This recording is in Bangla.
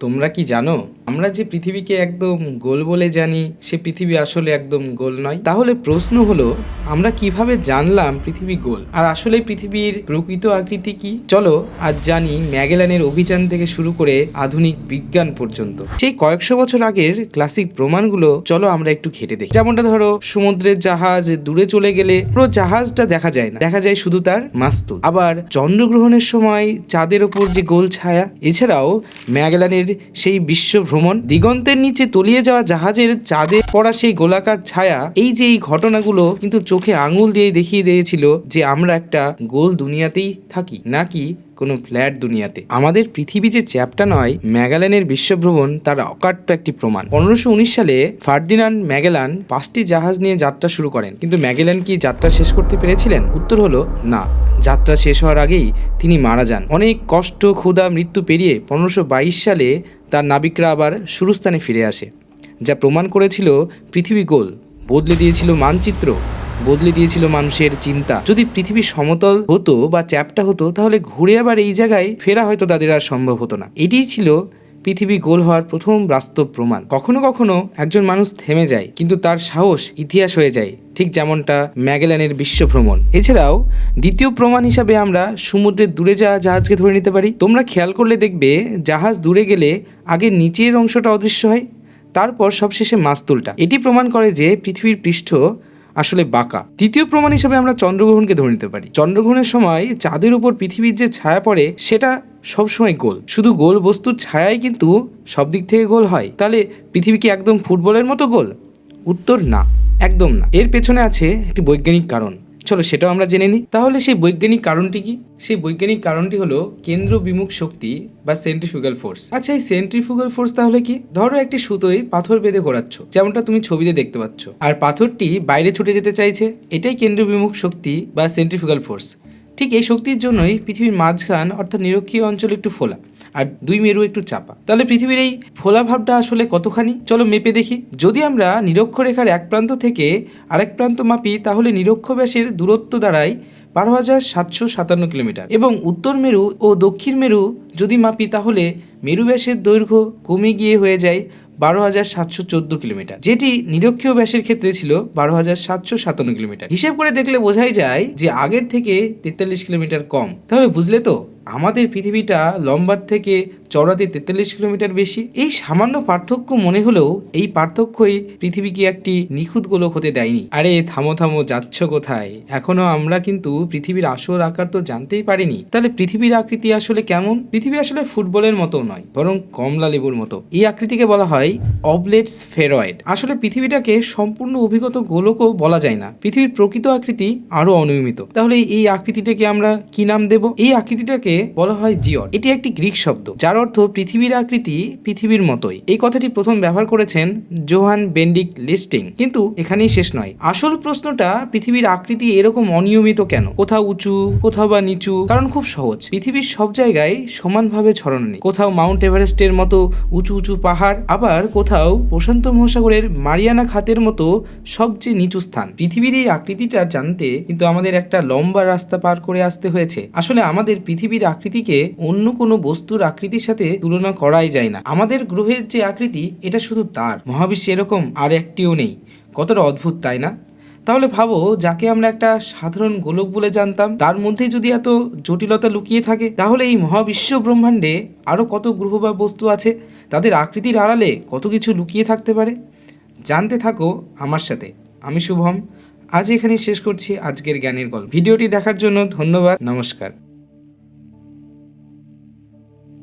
তোমরা কি জানো আমরা যে পৃথিবীকে একদম গোল বলে জানি সে পৃথিবী আসলে একদম গোল নয়? তাহলে প্রশ্ন হলো আমরা কিভাবে জানলাম পৃথিবী গোল, আর আসলে পৃথিবীর প্রকৃত আকৃতি কি? চলো আজ জানি ম্যাগেলানের অভিযান থেকে শুরু করে আধুনিক বিজ্ঞান পর্যন্ত সেই কয়েকশো বছর আগের ক্লাসিক প্রমাণগুলো চলো আমরা একটু ঘেটে দেখি। যেমনটা ধরো, সমুদ্রের জাহাজ দূরে চলে গেলে পুরো জাহাজটা দেখা যায় না, দেখা যায় শুধু তার মাস্তুল। আবার চন্দ্রগ্রহণের সময় চাঁদের ওপর যে গোল ছায়া, এছাড়াও ম্যাগেলানের সেই বিশ্ব ভ্রমণ, দিগন্তের নিচে তলিয়ে যাওয়া জাহাজের চাঁদে পড়া সেই গোলাকার ছায়া, এই ঘটনাগুলো কিন্তু চোখে আঙুল দিয়ে দেখিয়ে দিয়েছিল যে আমরা একটা গোল দুনিয়াতেই থাকি নাকি কোনো ফ্ল্যাট দুনিয়াতে। আমাদের পৃথিবী যে চ্যাপ্টা নয়, ম্যাগেলানের বিশ্বভ্রমণ তার অকাট্য একটি প্রমাণ। 1519 সালে ফার্ডিনান্ড ম্যাগেলান 5টি জাহাজ নিয়ে যাত্রা শুরু করেন, কিন্তু ম্যাগেলান কি যাত্রা শেষ করতে পেরেছিলেন? উত্তর হলো না। যাত্রা শেষ হওয়ার আগেই তিনি মারা যান। অনেক কষ্ট, ক্ষুধা, মৃত্যু পেরিয়ে 1522 সালে তার নাবিকরা আবার শুরুস্থানে ফিরে আসে, যা প্রমাণ করেছিল পৃথিবী গোল, বদলে দিয়েছিল মানচিত্র, বদলে দিয়েছিল মানুষের চিন্তা। যদি পৃথিবী সমতল হতো বা চ্যাপ্টা হতো, তাহলে ঘুরে আবার এই জায়গায় ফেরা হয়তো তাদের আর সম্ভব হতো না। এটিই ছিল পৃথিবী গোল হওয়ার প্রথম বাস্তব প্রমাণ। কখনো কখনো একজন মানুষ থেমে যায়, কিন্তু তার সাহস ইতিহাস হয়ে যায়, ঠিক যেমনটা ম্যাগেলানের বিশ্বভ্রমণ। এছাড়াও দ্বিতীয় প্রমাণ হিসাবে আমরা সমুদ্রের দূরে যাওয়া জাহাজকে ধরে নিতে পারি। তোমরা খেয়াল করলে দেখবে জাহাজ দূরে গেলে আগে নিচের অংশটা অদৃশ্য হয়, তারপর সবশেষে মাস্তুলটা। এটি প্রমাণ করে যে পৃথিবীর পৃষ্ঠ আসলে বাঁকা। তৃতীয় প্রমাণ হিসেবে আমরা চন্দ্রগ্রহণকে ধরে নিতে পারি। চন্দ্রগ্রহণের সময় চাঁদের উপর পৃথিবীর যে ছায়া পড়ে সেটা সবসময় গোল। শুধু গোল বস্তুর ছায়াই কিন্তু সব দিক থেকে গোল হয়। তাহলে পৃথিবী কি একদম ফুটবলের মতো গোল? উত্তর না, একদম না। এর পেছনে আছে একটি বৈজ্ঞানিক কারণ। চলো সেটাও আমরা জেনে নিই। তাহলে সেই বৈজ্ঞানিক কারণটি কি? সেই বৈজ্ঞানিক কারণটি হলো কেন্দ্র বিমুখ শক্তি বা সেন্ট্রিফুগাল ফোর্স। আচ্ছা, এই সেন্ট্রিফুগাল ফোর্স তাহলে কি? ধরো একটি সুতোয় পাথর বেঁধে ঘোরাচ্ছ, যেমনটা তুমি ছবিতে দেখতে পাচ্ছ, আর পাথরটি বাইরে ছুটে যেতে চাইছে। এটাই কেন্দ্র বিমুখ শক্তি বা সেন্ট্রিফুগাল ফোর্স। ঠিক এই শক্তির জন্যই পৃথিবীর মাঝখান অর্থাৎ নিরক্ষীয় অঞ্চল একটু ফোলা আর দুই মেরু একটু চাপা। তাহলে পৃথিবীর এই ফোলা ভাবটা আসলে কতখানি? চলো মেপে দেখি। যদি আমরা নিরক্ষরেখার এক প্রান্ত থেকে আরেক প্রান্ত মাপি, তাহলে নিরক্ষ ব্যাসের দূরত্ব দাঁড়ায় 12,757 কিলোমিটার, এবং উত্তর মেরু ও দক্ষিণ মেরু যদি মাপি, তাহলে মেরু ব্যাসের দৈর্ঘ্য কমে গিয়ে হয়ে যায় 12,714 কিলোমিটার, যেটি নিরক্ষীয় ব্যাসের ক্ষেত্রে ছিল 12,757 কিলোমিটার। হিসেব করে দেখলে বোঝাই যায় যে আগের থেকে 43 কিলোমিটার কম। তাহলে বুঝলে তো, আমাদের পৃথিবীটা লম্বার থেকে চওড়াতে 43 কিলোমিটার বেশি। এই সামান্য পার্থক্য মনে হলেও এই পার্থক্যই পৃথিবীকে একটি নিখুঁত গোলক হতে দেয়নি। আরে থামো থামো, যাচ্ছ কোথায়? এখনো আমরা কিন্তু পৃথিবীর আসল আকার তো জানতেই পারিনি। তাহলে পৃথিবীর আকৃতি আসলে কেমন? পৃথিবী আসলে ফুটবলের মতো নয়, বরং কমলা লেবুর মতো। এই আকৃতিকে বলা হয় অবলেট স্ফেরয়েড। আসলে পৃথিবীটাকে সম্পূর্ণ অভিগত গোলকও বলা যায় না। পৃথিবীর প্রকৃত আকৃতি আরো অনিয়মিত। তাহলে এই আকৃতিটাকে আমরা কি নাম দেব? এই আকৃতিটাকে বলা হয় জিওড। এটি একটি গ্রিক শব্দ, যার অর্থ পৃথিবীর আকৃতি পৃথিবীর মতোই। এই কথাটি প্রথম ব্যবহার করেছেন জোহান বেন্ডিক লিস্টিং। কিন্তু এখানেই শেষ নয়। আসল প্রশ্নটা, পৃথিবীর আকৃতি এরকম অনিয়মিত কেন? কোথাও উঁচু, কোথাও বা নিচু। কারণ খুব সহজ, পৃথিবীর সব জায়গায় সমানভাবে ছড়ানো নেই। কোথাও মাউন্ট এভারেস্টের মতো উঁচু উঁচু পাহাড়, আবার কোথাও প্রশান্ত মহাসাগরের মারিয়ানা খাতের মতো সবচেয়ে নিচু স্থান। পৃথিবীর এই আকৃতিটা জানতে কিন্তু আমাদের একটা লম্বা রাস্তা পার করে আসতে হয়েছে। আসলে আমাদের পৃথিবীর আকৃতিকে অন্য কোনো বস্তুর আকৃতির সাথে তুলনা করাই যায় না। আমাদের গ্রহের যে আকৃতি, এটা শুধু তার। মহাবিশ্বে এরকম আর একটিও নেই। কতটা অদ্ভুত, তাই না? তাহলে ভাবো, যাকে আমরা একটা সাধারণ গোলক বলে জানতাম, তার মধ্যে যদি এত জটিলতা লুকিয়ে থাকে, তাহলে এই মহাবিশ্ব ব্রহ্মাণ্ডে আরও কত গ্রহ বা বস্তু আছে, তাদের আকৃতির আড়ালে কত কিছু লুকিয়ে থাকতে পারে। জানতে থাকো আমার সাথে। আমি শুভম। আজ এখানে শেষ করছি আজকের জ্ঞানের গল্প। ভিডিওটি দেখার জন্য ধন্যবাদ। নমস্কার।